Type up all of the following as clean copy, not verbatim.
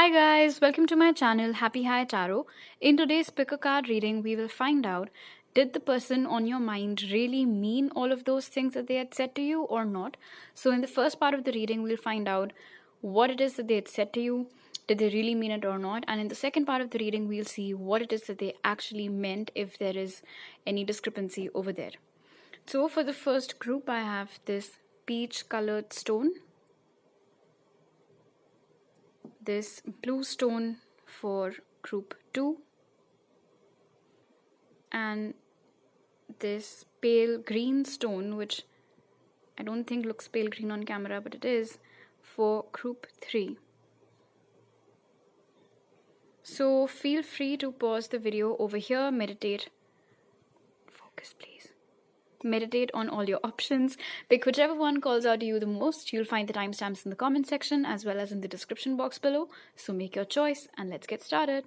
Hi guys, welcome to my channel Happy High Tarot. In today's pick a card reading, we will find out, did the person on your mind really mean all of those things that they had said to you or not? So in the first part of the reading, we'll find out what it is that they had said to you, did they really mean it or not? And in the second part of the reading, we'll see what it is that they actually meant if there is any discrepancy over there. So for the first group, I have this peach colored stone, this blue stone for group 2, and this pale green stone, which I don't think looks pale green on camera, but it is, for group 3. So feel free to pause the video over here, meditate. Focus please. Meditate on all your options. Pick whichever one calls out to you the most. You'll find the timestamps in the comment section as well as in the description box below. So make your choice and let's get started.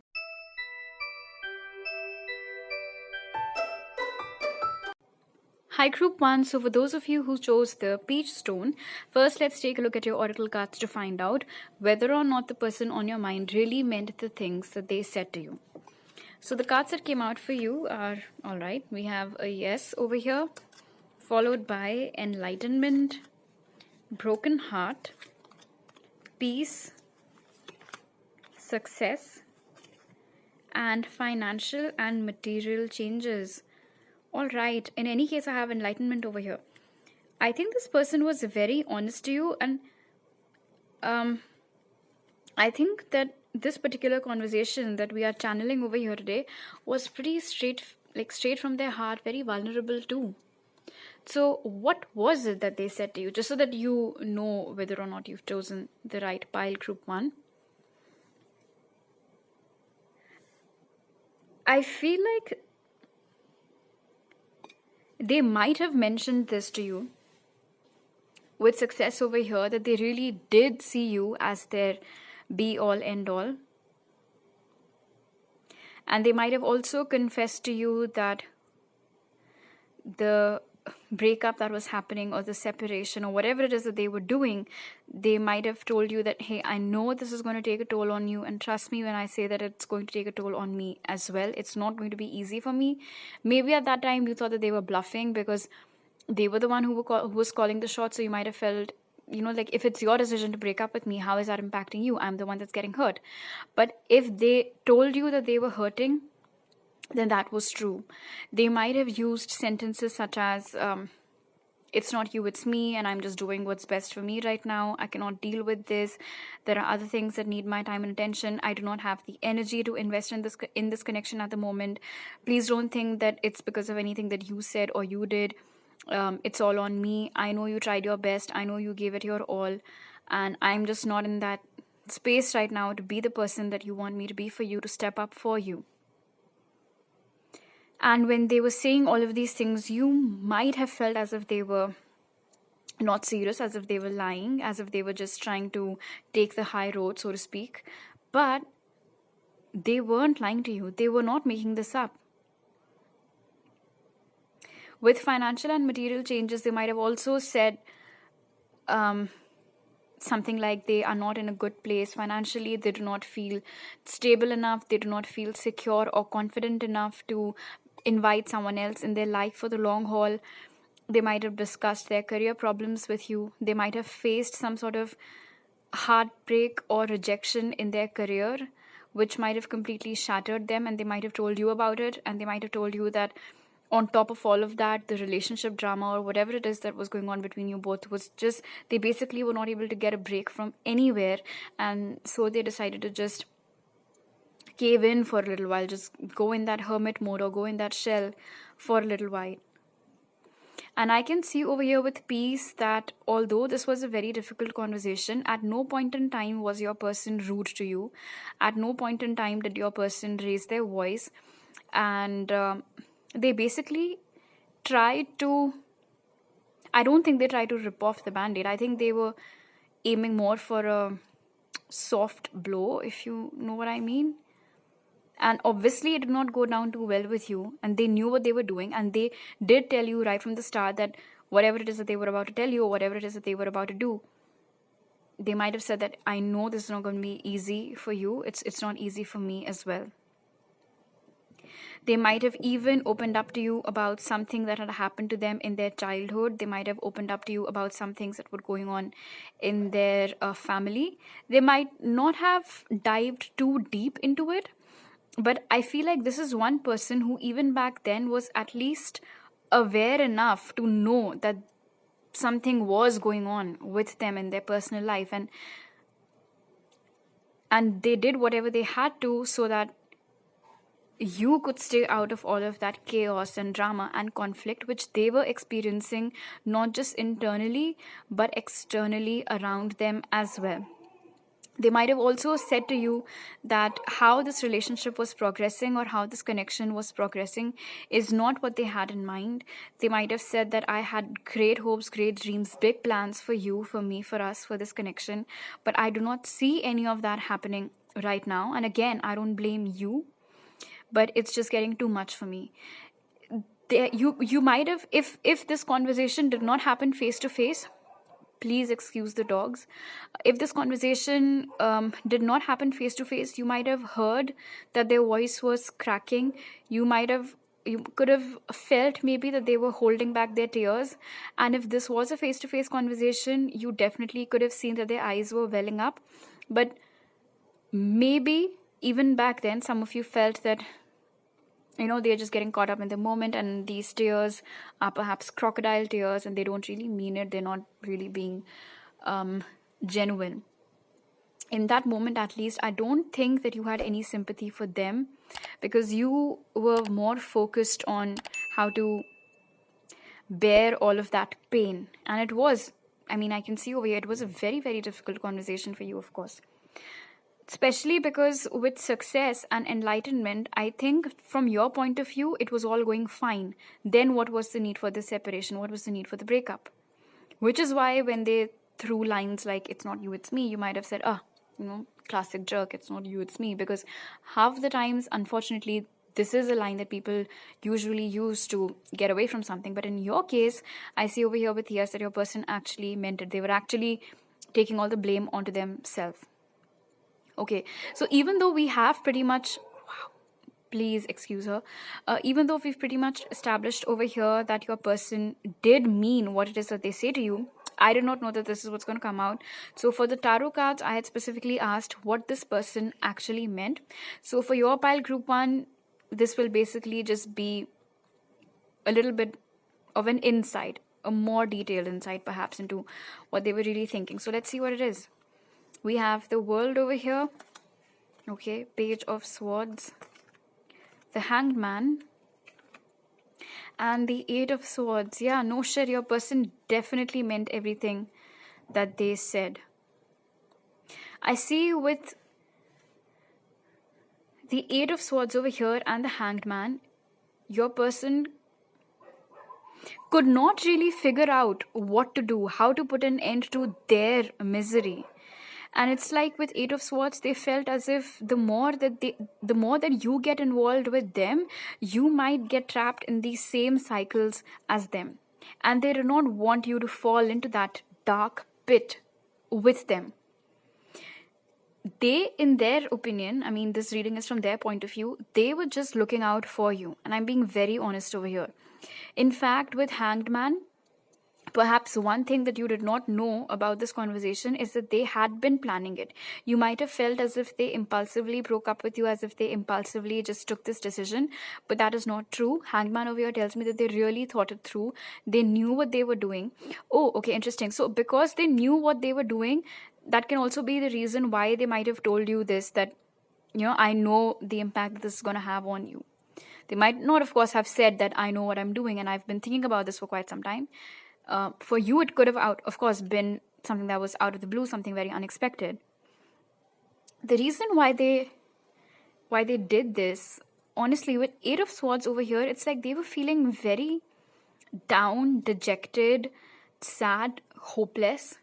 Hi group 1, so for those of you who chose the peach stone, first let's take a look at your oracle cards to find out whether or not the person on your mind really meant the things that they said to you. So the cards that came out for you are, alright, we have a yes over here, followed by enlightenment, broken heart, peace, success, and financial and material changes. Alright, in any case, I have enlightenment over here. I think this person was very honest to you, and I think that this particular conversation that we are channeling over here today was pretty straight from their heart, very vulnerable too. So what was it that they said to you, just so that you know whether or not you've chosen the right pile, group 1? I feel like they might have mentioned this to you with success over here, that they really did see you as their be all end all. And they might have also confessed to you that the breakup that was happening, or the separation, or whatever it is that they were doing, they might have told you that, hey, I know this is going to take a toll on you, and trust me when I say that it's going to take a toll on me as well. It's not going to be easy for me. Maybe at that time you thought that they were bluffing because they were the one who was calling the shots, so you might have felt, you know, like, if it's your decision to break up with me, how is that impacting you? I'm the one that's getting hurt. But if they told you that they were hurting, then that was true. They might have used sentences such as, it's not you, it's me, and I'm just doing what's best for me right now. I cannot deal with this. There are other things that need my time and attention. I do not have the energy to invest in this connection at the moment. Please don't think that it's because of anything that you said or you did. It's all on me. I know you tried your best. I know you gave it your all, and I'm just not in that space right now to be the person that you want me to be for you, to step up for you. And when they were saying all of these things, you might have felt as if they were not serious, as if they were lying, as if they were just trying to take the high road, so to speak. But they weren't lying to you. They were not making this up. With financial and material changes, they might have also said something like they are not in a good place financially. They do not feel stable enough. They do not feel secure or confident enough to invite someone else in their life for the long haul. They might have discussed their career problems with you. They might have faced some sort of heartbreak or rejection in their career, which might have completely shattered them, and they might have told you about it. And they might have told you that on top of all of that, the relationship drama or whatever it is that was going on between you both was just, they basically were not able to get a break from anywhere, and so they decided to just cave in for a little while, just go in that hermit mode or go in that shell for a little while. And I can see over here with peace that although this was a very difficult conversation, at no point in time was your person rude to you. At no point in time did your person raise their voice, and they basically tried to, I don't think they tried to rip off the band-aid. I think they were aiming more for a soft blow, if you know what I mean. And obviously it did not go down too well with you, and they knew what they were doing, and they did tell you right from the start that whatever it is that they were about to tell you, or whatever it is that they were about to do, They might have said that I know this is not going to be easy for you. It's not easy for me as well. They might have even opened up to you about something that had happened to them in their childhood. They might have opened up to you about some things that were going on in their family. They might not have dived too deep into it, but I feel like this is one person who even back then was at least aware enough to know that something was going on with them in their personal life, and they did whatever they had to so that you could stay out of all of that chaos and drama and conflict which they were experiencing, not just internally but externally around them as well. They might have also said to you that how this relationship was progressing or how this connection was progressing is not what they had in mind. They might have said that I had great hopes, great dreams, big plans for you, for me, for us, for this connection, but I do not see any of that happening right now. And again, I don't blame you, but it's just getting too much for me. You might have, if this conversation did not happen face to face, please excuse the dogs. If this conversation did not happen face to face, you might have heard that their voice was cracking. You could have felt maybe that they were holding back their tears. And if this was a face to face conversation, you definitely could have seen that their eyes were welling up. But maybe even back then, some of you felt that they're just getting caught up in the moment, and these tears are perhaps crocodile tears and they don't really mean it. They're not really being genuine. In that moment, at least, I don't think that you had any sympathy for them, because you were more focused on how to bear all of that pain. And it was, I can see over here, it was a very, very difficult conversation for you, of course. Especially because with success and enlightenment, I think from your point of view, it was all going fine. Then what was the need for the separation? What was the need for the breakup? Which is why when they threw lines like, it's not you, it's me, you might have said, classic jerk, it's not you, it's me. Because half the times, unfortunately, this is a line that people usually use to get away from something. But in your case, I see over here with yes that your person actually meant it. They were actually taking all the blame onto themselves. Okay, so even though we have pretty much, please excuse her, even though we've pretty much established over here that your person did mean what it is that they say to you, I did not know that this is what's going to come out. So for the tarot cards, I had specifically asked what this person actually meant. So for your pile group 1, this will basically just be a little bit of an insight, a more detailed insight perhaps into what they were really thinking. So let's see what it is. We have the World over here, okay, Page of Swords, the Hanged Man, and the 8 of Swords. Yeah, no shit, your person definitely meant everything that they said. I see with the 8 of Swords over here and the Hanged Man, your person could not really figure out what to do, how to put an end to their misery. And it's like with 8 of Swords, they felt as if the more that you get involved with them, you might get trapped in these same cycles as them. And they do not want you to fall into that dark pit with them. They, in their opinion, this reading is from their point of view, they were just looking out for you. And I'm being very honest over here. In fact, with Hanged Man, perhaps one thing that you did not know about this conversation is that they had been planning it. You might have felt as if they impulsively broke up with you, as if they impulsively just took this decision, but that is not true. Hanged Man over here tells me that they really thought it through. They knew what they were doing. Oh, okay, interesting. So because they knew what they were doing, that can also be the reason why they might have told you this, that, I know the impact that this is going to have on you. They might not, of course, have said that I know what I'm doing and I've been thinking about this for quite some time. For you, it could have, of course, been something that was out of the blue, something very unexpected. The reason why they did this, honestly, with 8 of Swords over here, it's like they were feeling very down, dejected, sad, hopeless.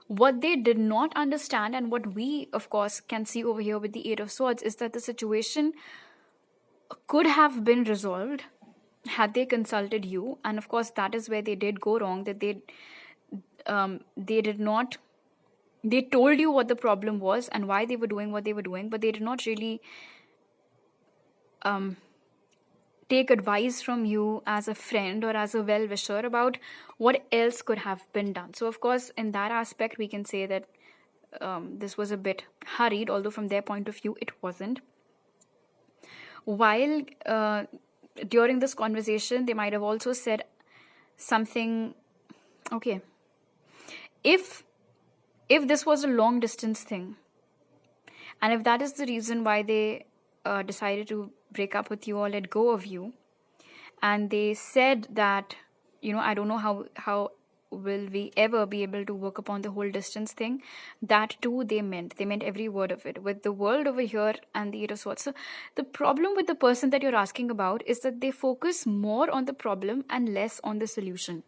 What they did not understand, and what we, of course, can see over here with the 8 of Swords, is that the situation could have been resolved had they consulted you. And of course, that is where they did go wrong, that they did not They told you what the problem was and why they were doing what they were doing, but they did not really take advice from you as a friend or as a well-wisher about what else could have been done. So of course, in that aspect, we can say that this was a bit hurried, although from their point of view, it wasn't. While during this conversation, they might have also said something, okay, if this was a long distance thing, and if that is the reason why they decided to break up with you or let go of you, and they said that, I don't know how will we ever be able to work upon the whole distance thing, that too they meant every word of it, with the world over here and the 8 of Swords. So the problem with the person that you're asking about is that they focus more on the problem and less on the solution.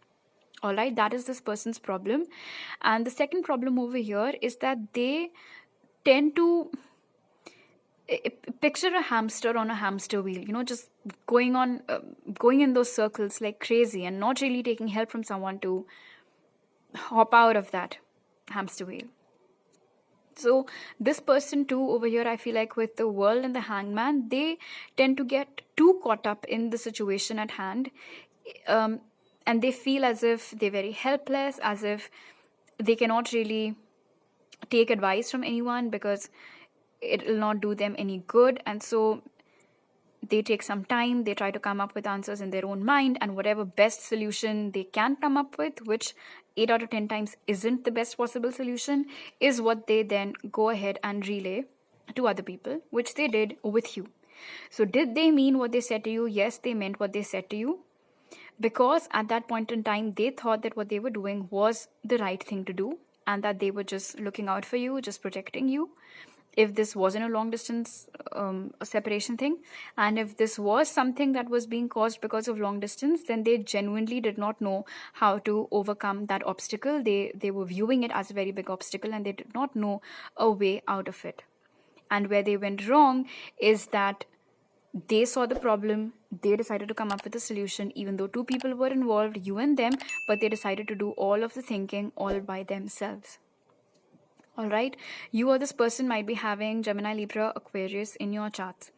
All right, that is this person's problem. And the second problem over here is that they tend to picture a hamster on a hamster wheel, just going in those circles like crazy and not really taking help from someone to hop out of that hamster wheel. So this person too over here, I feel like with the World and the Hangman, they tend to get too caught up in the situation at hand, and they feel as if they're very helpless, as if they cannot really take advice from anyone because it will not do them any good. And so they take some time, they try to come up with answers in their own mind, and whatever best solution they can come up with, which 8 out of 10 times isn't the best possible solution, is what they then go ahead and relay to other people, which they did with you. So did they mean what they said to you? Yes, they meant what they said to you, because at that point in time, they thought that what they were doing was the right thing to do, and that they were just looking out for you, just protecting you. If this wasn't a long distance separation thing, and if this was something that was being caused because of long distance, then they genuinely did not know how to overcome that obstacle. They were viewing it as a very big obstacle, and they did not know a way out of it. And where they went wrong is that they saw the problem, they decided to come up with a solution, even though 2 people were involved, you and them, but they decided to do all of the thinking all by themselves. All right, you or this person might be having Gemini, Libra, Aquarius in your charts.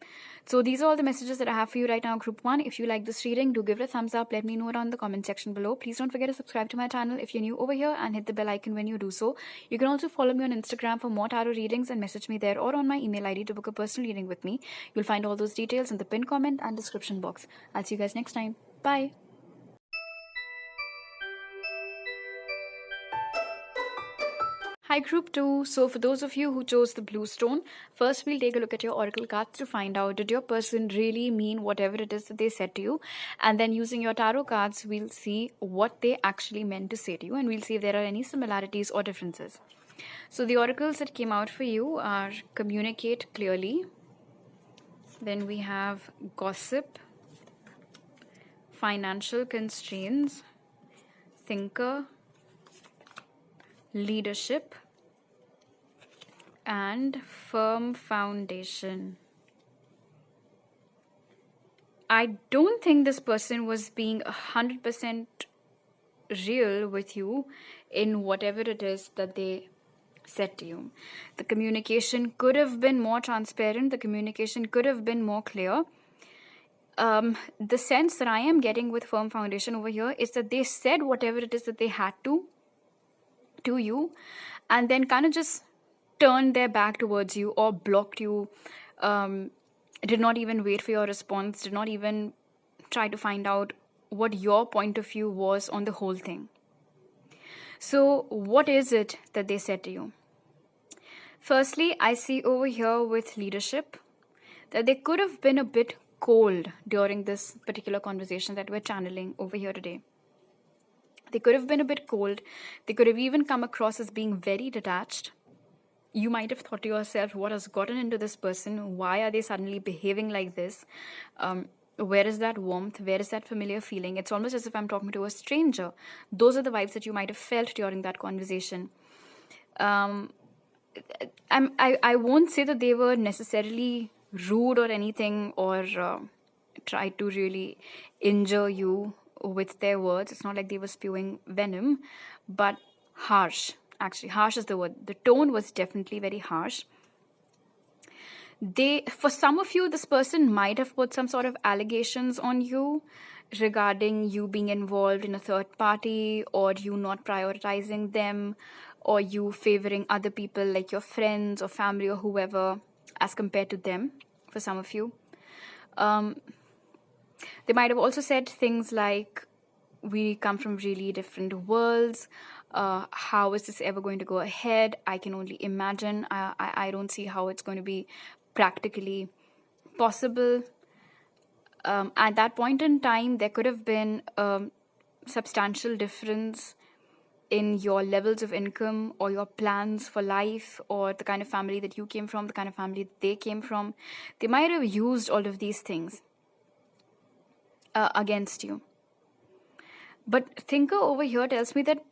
So these are all the messages that I have for you right now, Group 1. If you like this reading, do give it a thumbs up. Let me know down in the comment section below. Please don't forget to subscribe to my channel if you're new over here, and hit the bell icon when you do so. You can also follow me on Instagram for more tarot readings and message me there, or on my email ID to book a personal reading with me. You'll find all those details in the pinned comment and description box. I'll see you guys next time. Bye. Hi Group 2, so for those of you who chose the blue stone, first we'll take a look at your oracle cards to find out, did your person really mean whatever it is that they said to you? And then using your tarot cards, we'll see what they actually meant to say to you, and we'll see if there are any similarities or differences. So the oracles that came out for you are communicate clearly, then we have gossip, financial constraints, thinker, leadership, and firm foundation. I don't think this person was being 100% real with you in whatever it is that they said to you. The communication could have been more transparent, the communication could have been more clear. The sense that I am getting with firm foundation over here is that they said whatever it is that they had to you, and then kind of just turned their back towards you or blocked you, did not even wait for your response, did not even try to find out what your point of view was on the whole thing. So what is it that they said to you? Firstly, I see over here with leadership that they could have been a bit cold during this particular conversation that we're channeling over here today. They could have been a bit cold. They could have even come across as being very detached. You might have thought to yourself, what has gotten into this person? Why are they suddenly behaving like this? Where is that warmth? Where is that familiar feeling? It's almost as if I'm talking to a stranger. Those are the vibes that you might have felt during that conversation. I won't say that they were necessarily rude or anything, or tried to really injure you with their words. It's not like they were spewing venom, but harsh. actually. Harsh is the word. The tone was definitely very harsh. For some of you, this person might have put some sort of allegations on you regarding you being involved in a third party, or you not prioritizing them, or you favoring other people like your friends or family or whoever as compared to them, for some of you. They might have also said things like, we come from really different worlds. How is this ever going to go ahead? I can only imagine. I don't see how it's going to be practically possible. At that point in time, there could have been a substantial difference in your levels of income or your plans for life, or the kind of family that you came from, the kind of family they came from. They might have used all of these things against you. But thinker over here tells me that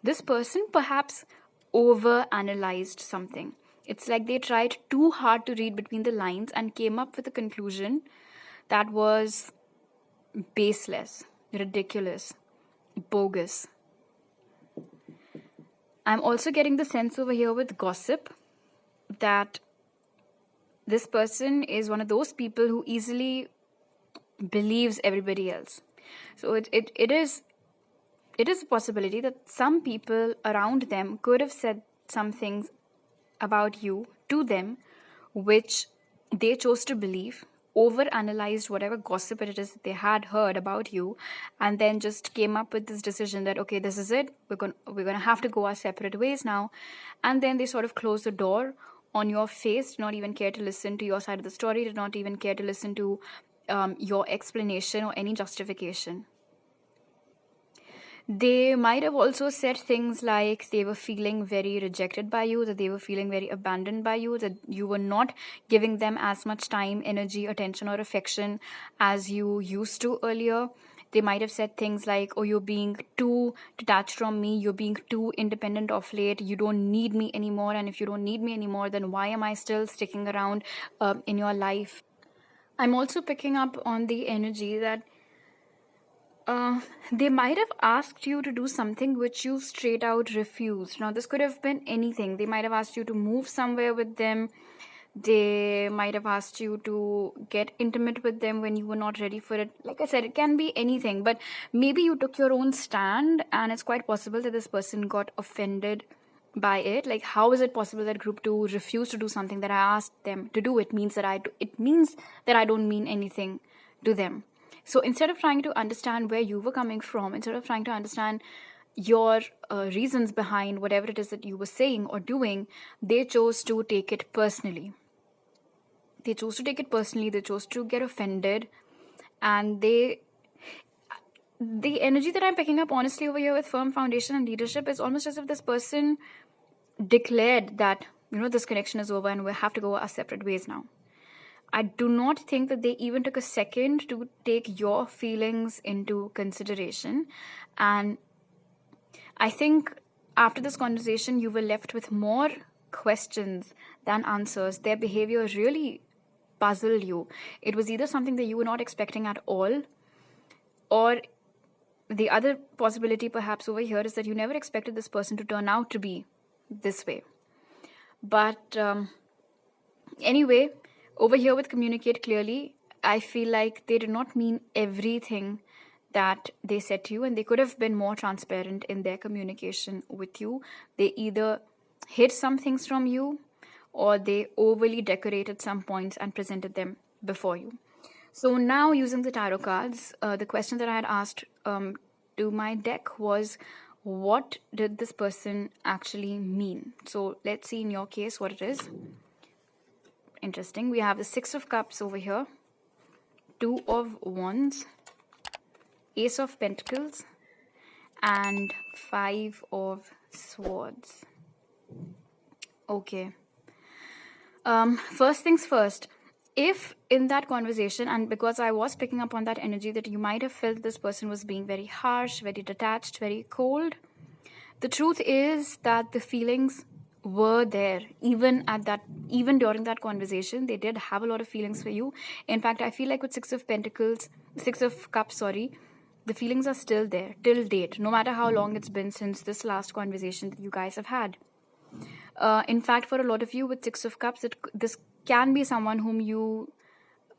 this person perhaps over-analyzed something. It's like they tried too hard to read between the lines and came up with a conclusion that was baseless, ridiculous, bogus. I'm also getting the sense over here with gossip that this person is one of those people who easily believes everybody else. So it is a possibility that some people around them could have said some things about you to them which they chose to believe, over-analyzed whatever gossip it is that they had heard about you, and then just came up with this decision that, okay, this is it, we're going to have to go our separate ways now. And then they sort of closed the door on your face, did not even care to listen to your side of the story, did not even care to listen to your explanation or any justification. They might have also said things like they were feeling very rejected by you, that they were feeling very abandoned by you, that you were not giving them as much time, energy, attention, or affection as you used to earlier. They might have said things like, oh, you're being too detached from me, you're being too independent of late, you don't need me anymore, and if you don't need me anymore, then why am I still sticking around in your life? I'm also picking up on the energy that they might have asked you to do something which you straight out refused. Now, this could have been anything. They might have asked you to move somewhere with them. They might have asked you to get intimate with them when you were not ready for it. Like I said, it can be anything, but maybe you took your own stand, and it's quite possible that this person got offended by it. Like, how is it possible that group 2 refused to do something that I asked them to do? It means that I don't mean anything to them. So instead of trying to understand where you were coming from, instead of trying to understand your reasons behind whatever it is that you were saying or doing, they chose to take it personally. They chose to get offended, and the energy that I'm picking up honestly over here with firm foundation and leadership is almost as if this person declared that, this connection is over and we have to go our separate ways now. I do not think that they even took a second to take your feelings into consideration. And I think after this conversation, you were left with more questions than answers. Their behavior really puzzled you. It was either something that you were not expecting at all, or the other possibility perhaps over here is that you never expected this person to turn out to be this way. But anyway, over here with communicate clearly, I feel like they did not mean everything that they said to you, and they could have been more transparent in their communication with you. They either hid some things from you, or they overly decorated some points and presented them before you. So now, using the tarot cards, the question that I had asked to my deck was, what did this person actually mean? So let's see in your case what it is. Interesting. We have the 6 of Cups over here, 2 of Wands, Ace of Pentacles, and 5 of Swords. Okay. First things first. If in that conversation, and because I was picking up on that energy that you might have felt this person was being very harsh, very detached, very cold, the truth is that the feelings were there even during that conversation. They did have a lot of feelings for you. In fact, I feel like with 6 of Cups, The feelings are still there till date, no matter how long it's been since this last conversation that you guys have had. In fact, for a lot of you with Six of Cups, this can be someone whom you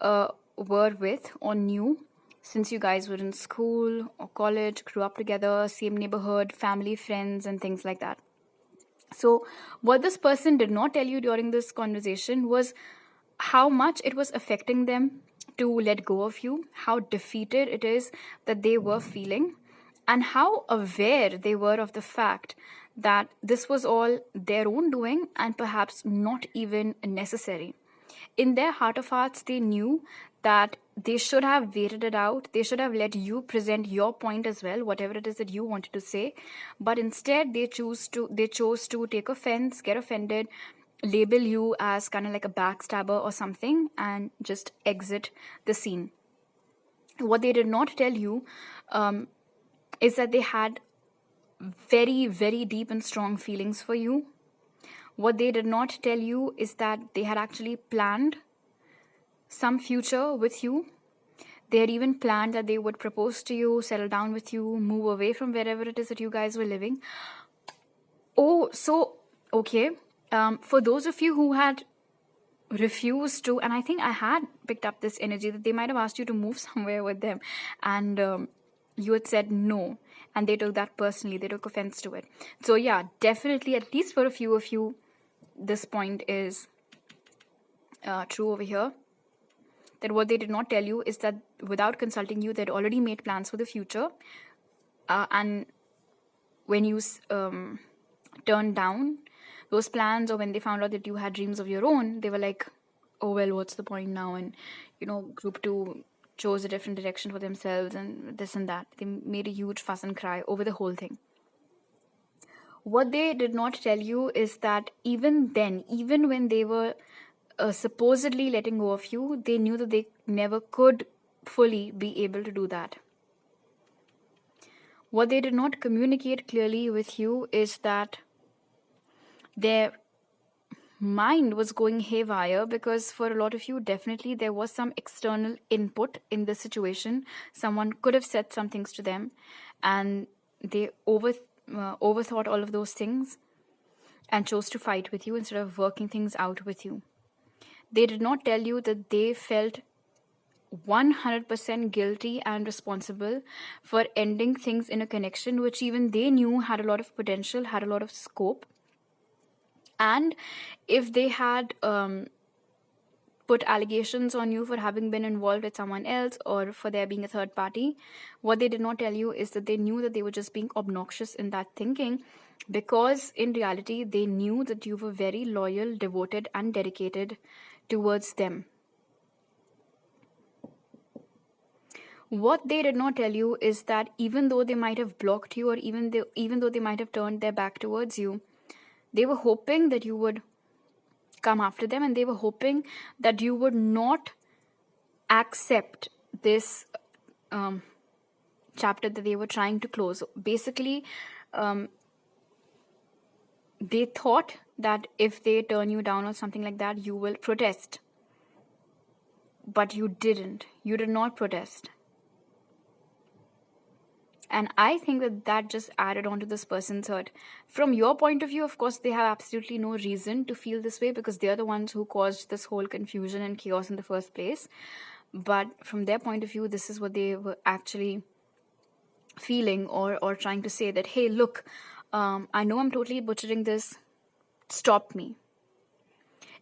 were with or knew since you guys were in school or college, grew up together, same neighborhood, family, friends, and things like that. So what this person did not tell you during this conversation was how much it was affecting them to let go of you, how defeated it is that they were feeling, and how aware they were of the fact that this was all their own doing and perhaps not even necessary. In their heart of hearts, they knew that they should have waited it out. They should have let you present your point as well, whatever it is that you wanted to say. But instead, they chose to take offense, get offended, label you as kind of like a backstabber or something, and just exit the scene. What they did not tell you is that they had very, very deep and strong feelings for you. What they did not tell you is that they had actually planned some future with you. They had even planned that they would propose to you, settle down with you, move away from wherever it is that you guys were living. Oh, so, okay. For those of you who had refused to, and I think I had picked up this energy that they might have asked you to move somewhere with them, and you had said no, and they took that personally. They took offense to it. So yeah, definitely, at least for a few of you, this point is true over here. That what they did not tell you is that without consulting you, they'd already made plans for the future. And when you turned down those plans, or when they found out that you had dreams of your own, they were like, oh, well, what's the point now? And, group 2 chose a different direction for themselves and this and that. They made a huge fuss and cry over the whole thing. What they did not tell you is that even then, even when they were supposedly letting go of you, they knew that they never could fully be able to do that. What they did not communicate clearly with you is that their mind was going haywire, because for a lot of you, definitely there was some external input in the situation. Someone could have said some things to them, and they overthought all of those things and chose to fight with you instead of working things out with you. They did not tell you that they felt 100% guilty and responsible for ending things in a connection which even they knew had a lot of potential, had a lot of scope. And if they had put allegations on you for having been involved with someone else, or for there being a third party, what they did not tell you is that they knew that they were just being obnoxious in that thinking, because in reality they knew that you were very loyal, devoted, and dedicated towards them. What they did not tell you is that even though they might have blocked you, or even though they might have turned their back towards you, they were hoping that you would come after them, and they were hoping that you would not accept this chapter that they were trying to close. Basically, they thought that if they turn you down or something like that, you will protest. But you didn't. You did not protest. And I think that just added on to this person's hurt. From your point of view, of course, they have absolutely no reason to feel this way, because they're the ones who caused this whole confusion and chaos in the first place. But from their point of view, this is what they were actually feeling, or trying to say that, hey, look, I know I'm totally butchering this. Stop me.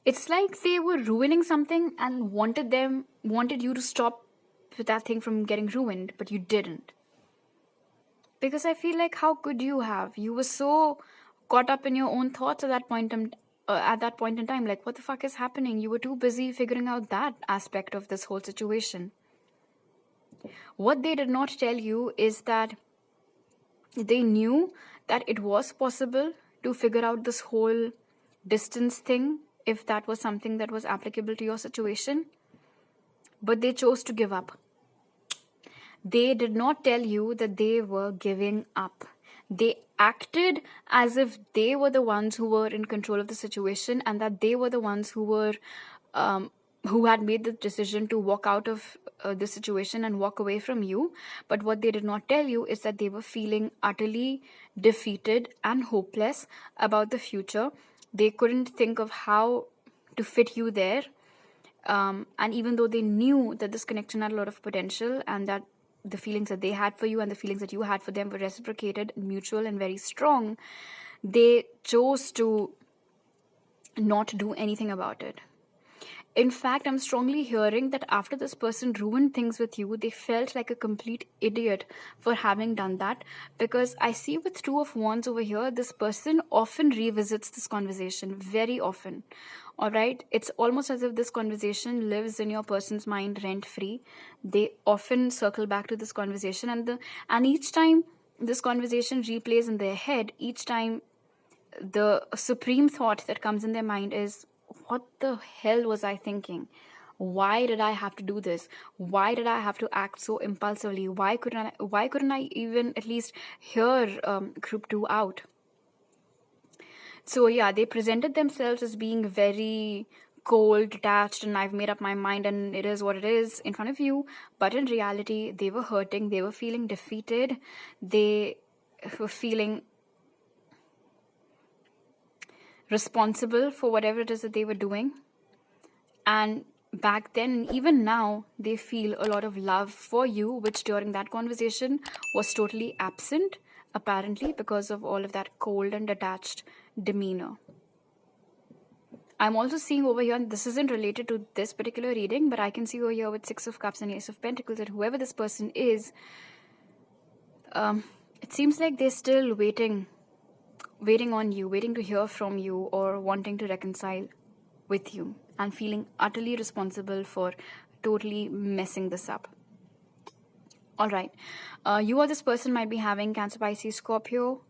It's like they were ruining something and wanted you to stop that thing from getting ruined, but you didn't. Because I feel like, how could you have? You were so caught up in your own thoughts at that point in time. Like, what the fuck is happening? You were too busy figuring out that aspect of this whole situation. What they did not tell you is that they knew that it was possible to figure out this whole distance thing, if that was something that was applicable to your situation. But they chose to give up. They did not tell you that they were giving up. They acted as if they were the ones who were in control of the situation, and that they were the ones who were who had made the decision to walk out of this situation and walk away from you. But what they did not tell you is that they were feeling utterly defeated and hopeless about the future. They couldn't think of how to fit you there. And even though they knew that this connection had a lot of potential, and that the feelings that they had for you and the feelings that you had for them were reciprocated, mutual, and very strong, they chose to not do anything about it. In fact, I'm strongly hearing that after this person ruined things with you, they felt like a complete idiot for having done that. Because I see with Two of Wands over here, this person often revisits this conversation, very often. All right? It's almost as if this conversation lives in your person's mind rent-free. They often circle back to this conversation, and each time this conversation replays in their head, each time the supreme thought that comes in their mind is, what the hell was I thinking? Why did I have to do this? Why did I have to act so impulsively? Why couldn't I even at least hear group 2 out? So yeah, they presented themselves as being very cold, detached, and I've made up my mind and it is what it is in front of you. But in reality, they were hurting. They were feeling defeated. They were feeling responsible for whatever it is that they were doing. And back then, and even now, they feel a lot of love for you, which during that conversation was totally absent, apparently, because of all of that cold and detached demeanor. I'm also seeing over here, and this isn't related to this particular reading, but I can see over here with Six of Cups and Ace of Pentacles that whoever this person is, it seems like they're still waiting on you, waiting to hear from you, or wanting to reconcile with you, and feeling utterly responsible for totally messing this up. All right. You or this person might be having Cancer, Pisces, Scorpio.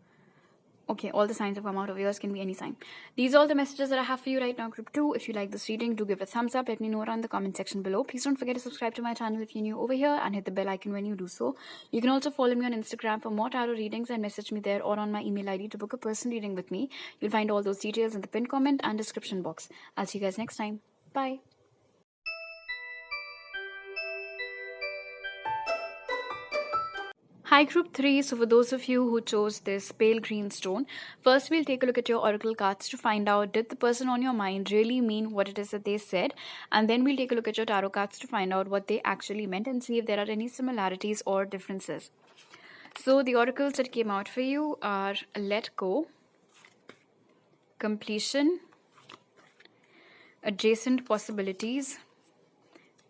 Okay, all the signs have come out of yours, can be any sign. These are all the messages that I have for you right now, group 2. If you like this reading, do give it a thumbs up. Let me know in the comment section below. Please don't forget to subscribe to my channel if you're new over here, and hit the bell icon when you do so. You can also follow me on Instagram for more tarot readings and message me there, or on my email ID to book a personal reading with me. You'll find all those details in the pinned comment and description box. I'll see you guys next time. Bye. Hi group 3, so for those of you who chose this pale green stone, first we'll take a look at your oracle cards to find out, did the person on your mind really mean what it is that they said? And then we'll take a look at your tarot cards to find out what they actually meant and see if there are any similarities or differences. So the oracles that came out for you are let go, completion, adjacent possibilities,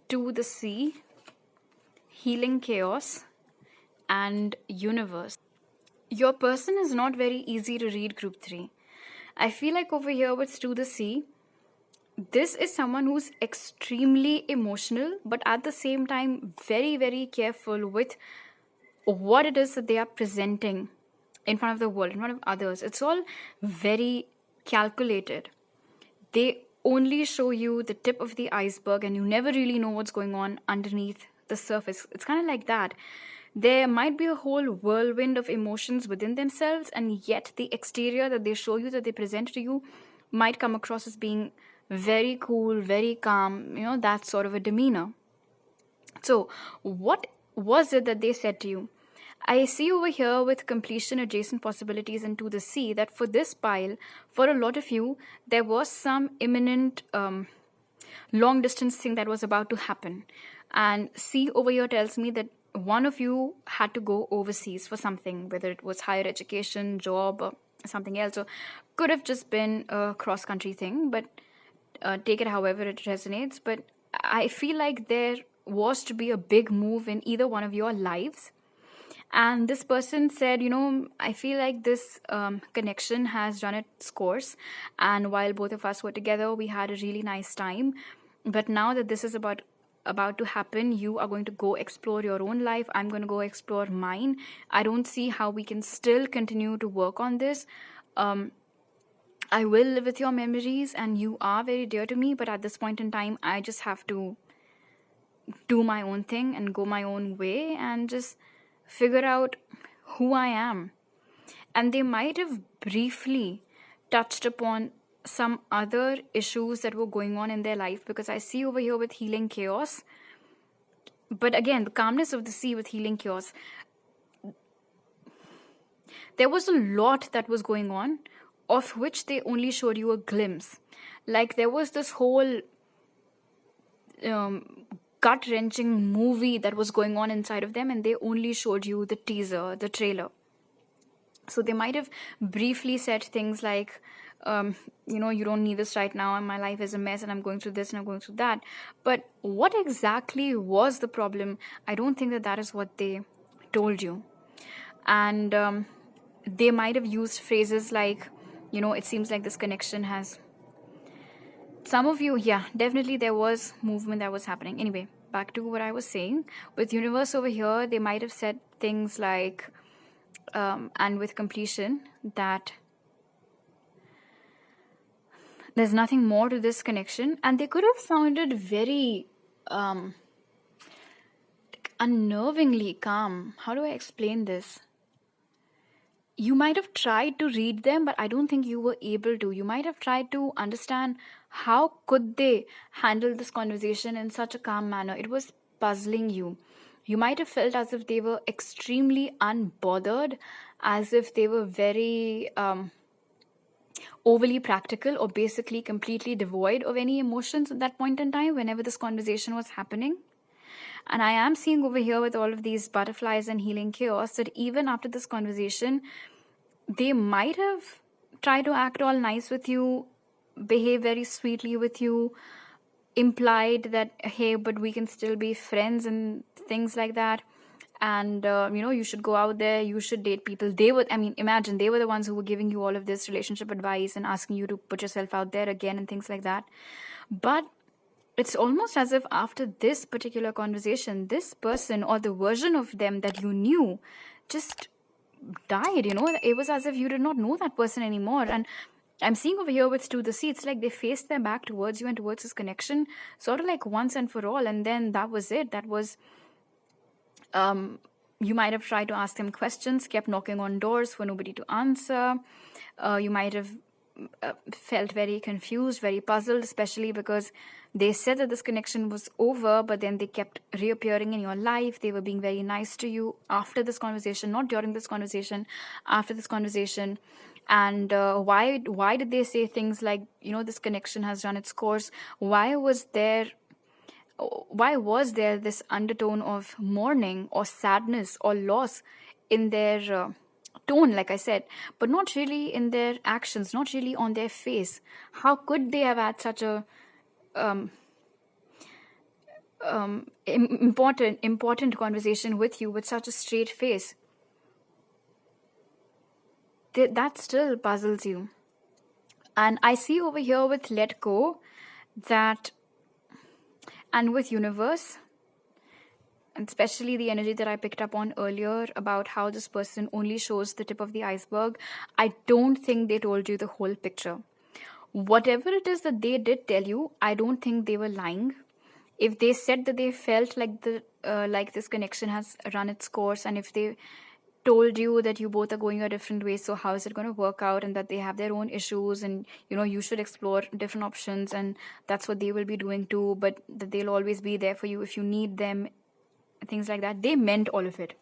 to the sea, healing chaos, and universe. Your person is not very easy to read, group 3. I feel like over here with To the Sea, this is someone who's extremely emotional, but at the same time very, very careful with what it is that they are presenting in front of the world, in front of others. It's all very calculated. They only show you the tip of the iceberg, and you never really know what's going on underneath the surface. It's kind of like that. There might be a whole whirlwind of emotions within themselves, and yet the exterior that they show you, that they present to you, might come across as being very cool, very calm, that sort of a demeanor. So what was it that they said to you? I see over here with completion, adjacent possibilities, and To the Sea, that for this pile, for a lot of you, there was some imminent long distance thing that was about to happen. And Sea over here tells me that one of you had to go overseas for something, whether it was higher education, job, or something else, or could have just been a cross-country thing, but take it however it resonates. But I feel like there was to be a big move in either one of your lives. And this person said, I feel like this connection has run its course, and while both of us were together, we had a really nice time. But now that this is about to happen, you are going to go explore your own life, I'm going to go explore mine. I don't see how we can still continue to work on this. I will live with your memories, and you are very dear to me, but at this point in time, I just have to do my own thing and go my own way and just figure out who I am. And they might have briefly touched upon some other issues that were going on in their life, because I see over here with healing chaos. But again, the calmness of the sea with healing chaos, there was a lot that was going on, of which they only showed you a glimpse. Like there was this whole gut-wrenching movie that was going on inside of them, and they only showed you the teaser, the trailer. So they might have briefly said things like, you don't need this right now, and my life is a mess, and I'm going through this and I'm going through that. But what exactly was the problem? I don't think that is what they told you. And they might have used phrases like, it seems like this connection has... Some of you, yeah, definitely there was movement that was happening. Anyway, back to what I was saying. With universe over here, they might have said things like, and with completion, that there's nothing more to this connection. And they could have sounded very unnervingly calm. How do I explain this? You might have tried to read them, but I don't think you were able to. You might have tried to understand how could they handle this conversation in such a calm manner. It was puzzling you. You might have felt as if they were extremely unbothered, as if they were very overly practical, or basically completely devoid of any emotions at that point in time whenever this conversation was happening. And I am seeing over here with all of these butterflies and healing chaos that even after this conversation, they might have tried to act all nice with you, behave very sweetly with you, implied that, hey, but we can still be friends and things like that. And, you should go out there, you should date people. Imagine they were the ones who were giving you all of this relationship advice and asking you to put yourself out there again and things like that. But it's almost as if after this particular conversation, this person or the version of them that you knew just died, It was as if you did not know that person anymore. And I'm seeing over here with to the sea, it's like they faced their back towards you and towards this connection, sort of like once and for all. And then that was it. That was, you might have tried to ask them questions, kept knocking on doors for nobody to answer. You might have felt very confused, very puzzled, especially because they said that this connection was over, but then they kept reappearing in your life. They were being very nice to you after this conversation, not during this conversation, after this conversation. And why did they say things like, this connection has run its course? Why was there this undertone of mourning or sadness or loss in their tone, like I said, but not really in their actions, not really on their face? How could they have had such a important conversation with you with such a straight face? That still puzzles you. And I see over here with let go that, and with universe, and especially the energy that I picked up on earlier about how this person only shows the tip of the iceberg, I don't think they told you the whole picture. Whatever it is that they did tell you, I don't think they were lying. If they said that they felt like this connection has run its course, and if they told you that you both are going your different ways, so how is it going to work out, and that they have their own issues, and you should explore different options, and that's what they will be doing too, but that they'll always be there for you if you need them, things like that, they meant all of it.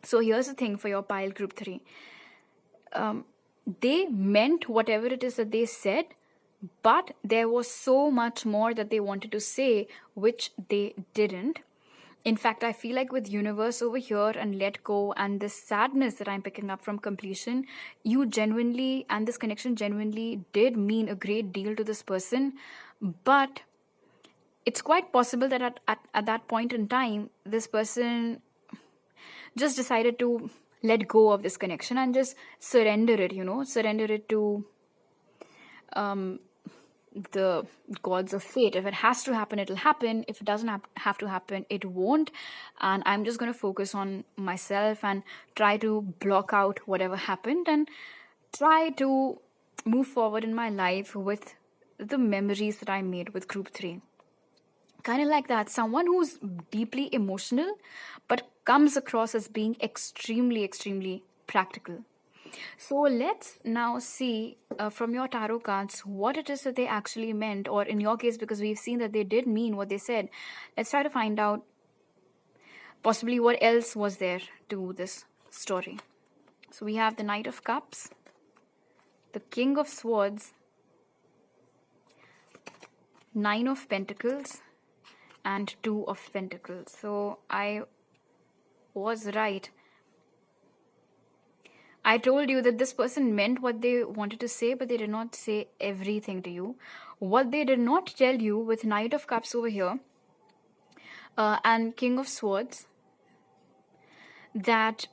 So here's the thing for your pile group 3. They meant whatever it is that they said, but there was so much more that they wanted to say, which they didn't. In fact, I feel like with universe over here and let go and this sadness that I'm picking up from completion, you genuinely, and this connection genuinely did mean a great deal to this person. But it's quite possible that at that point in time, this person just decided to let go of this connection and just surrender it, surrender it to the gods of fate. If it has to happen, it'll happen. If it doesn't have to happen, it won't. And I'm just going to focus on myself and try to block out whatever happened and try to move forward in my life with the memories that I made with group 3. Kind of like that. Someone who's deeply emotional, but comes across as being extremely, extremely practical. So let's now see from your tarot cards what it is that they actually meant, or in your case, because we've seen that they did mean what they said, let's try to find out possibly what else was there to this story. So we have the Knight of Cups, the King of Swords, Nine of Pentacles, and Two of Pentacles. So I was right. I told you that this person meant what they wanted to say, but they did not say everything to you. What they did not tell you with Knight of Cups over here and King of Swords, that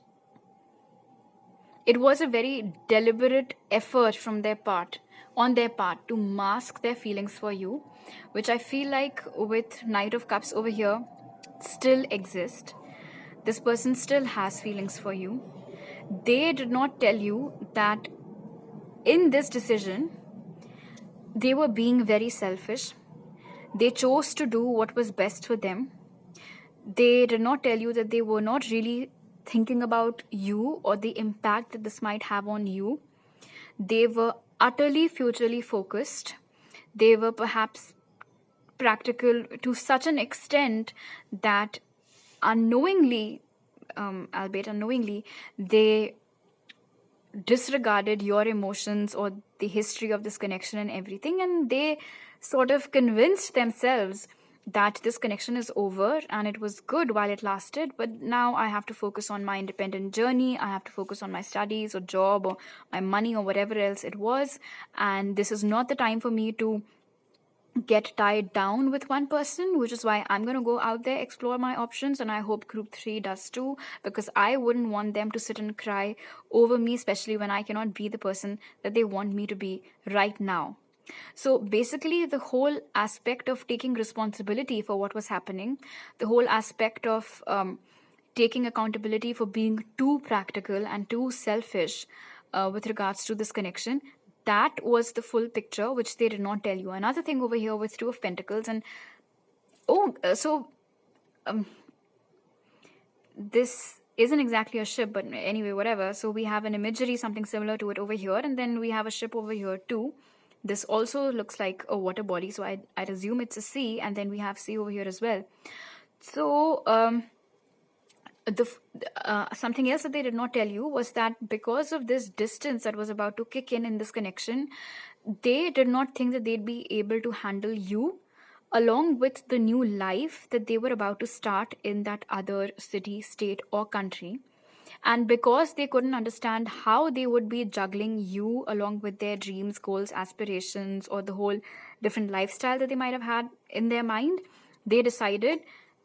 it was a very deliberate effort from their part, on their part, to mask their feelings for you, which I feel like with Knight of Cups over here still exist. This person still has feelings for you. They did not tell you that in this decision, they were being very selfish. They chose to do what was best for them. They did not tell you that they were not really thinking about you or the impact that this might have on you. They were utterly futurely focused. They were perhaps practical to such an extent that unknowingly, albeit unknowingly, they disregarded your emotions or the history of this connection and everything, and they sort of convinced themselves that this connection is over and it was good while it lasted, but now I have to focus on my independent journey, I have to focus on my studies or job or my money or whatever else it was, and this is not the time for me to get tied down with one person, which is why I'm going to go out there, explore my options, and I hope group 3 does too, because I wouldn't want them to sit and cry over me, especially when I cannot be the person that they want me to be right now. So basically, the whole aspect of taking responsibility for what was happening, the whole aspect of taking accountability for being too practical and too selfish with regards to this connection, that was the full picture, which they did not tell you. Another thing over here with Two of Pentacles, and this isn't exactly a ship, but anyway, whatever. So we have an imagery, something similar to it over here, and then we have a ship over here too. This also looks like a water body, so I'd assume it's a sea, and then we have sea over here as well. So something else that they did not tell you was that because of this distance that was about to kick in this connection, they did not think that they'd be able to handle you along with the new life that they were about to start in that other city, state, or country. And because they couldn't understand how they would be juggling you along with their dreams, goals, aspirations, or the whole different lifestyle that they might have had in their mind, they decided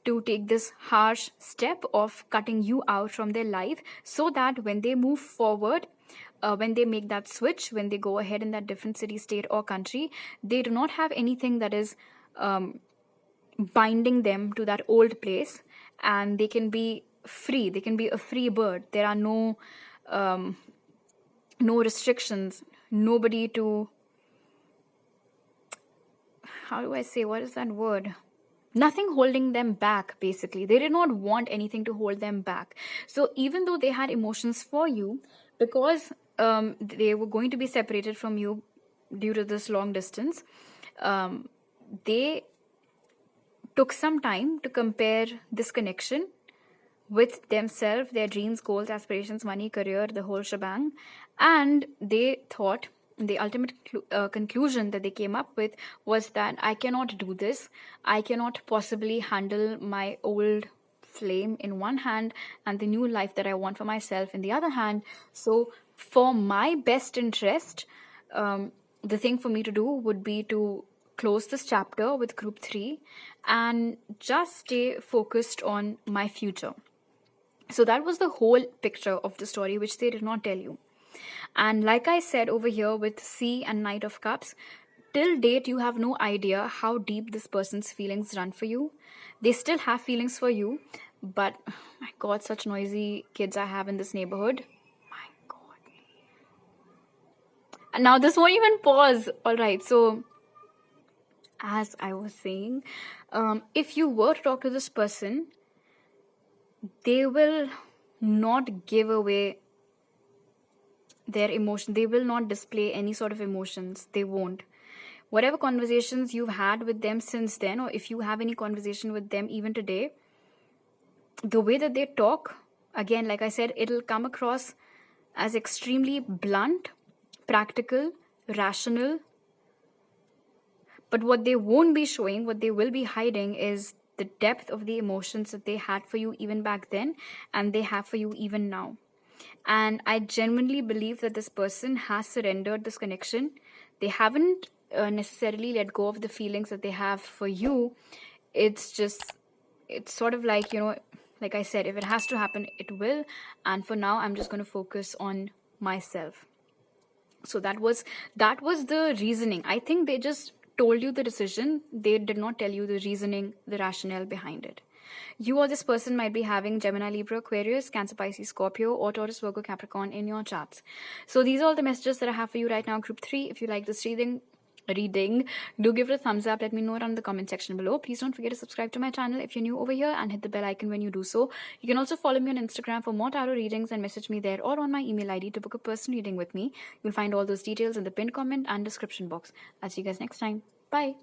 to take this harsh step of cutting you out from their life, so that when they move forward, when they make that switch, when they go ahead in that different city, state, or country, they do not have anything that is binding them to that old place, and they can be free. They can be a free bird. There are no restrictions, nobody to, how do I say, what is that word? Nothing holding them back, basically. They did not want anything to hold them back. So even though they had emotions for you, because they were going to be separated from you due to this long distance, they took some time to compare this connection with themselves, their dreams, goals, aspirations, money, career, the whole shebang. And they thought, the ultimate conclusion that they came up with was that I cannot do this. I cannot possibly handle my old flame in one hand and the new life that I want for myself in the other hand. So for my best interest, the thing for me to do would be to close this chapter with group 3 and just stay focused on my future. So that was the whole picture of the story, which they did not tell you. And like I said over here with Sea and Knight of Cups, till date you have no idea how deep this person's feelings run for you. They still have feelings for you, but my God, such noisy kids I have in this neighborhood. My God. And now this won't even pause. All right, so as I was saying, if you were to talk to this person, they will not give away their emotion. They will not display any sort of emotions. They won't. Whatever conversations you've had with them since then, or if you have any conversation with them even today, the way that they talk, again, like I said, it'll come across as extremely blunt, practical, rational. But what they won't be showing, what they will be hiding, is the depth of the emotions that they had for you even back then, and they have for you even now. And I genuinely believe that this person has surrendered this connection. They haven't necessarily let go of the feelings that they have for you. It's sort of like, like I said, if it has to happen, it will. And for now, I'm just going to focus on myself. So that was the reasoning. I think they just told you the decision. They did not tell you the reasoning, the rationale behind it. You or this person might be having Gemini, Libra, Aquarius, Cancer, Pisces, Scorpio, or Taurus, Virgo, Capricorn in your charts. So these are all the messages that I have for you right now, Group 3. If you like this reading, do give it a thumbs up. Let me know it in the comment section below. Please don't forget to subscribe to my channel if you're new over here, and hit the bell icon when you do so. You can also follow me on Instagram for more tarot readings and message me there, or on my email ID to book a personal reading with me. You'll find all those details in the pinned comment and description box. I'll see you guys next time. Bye.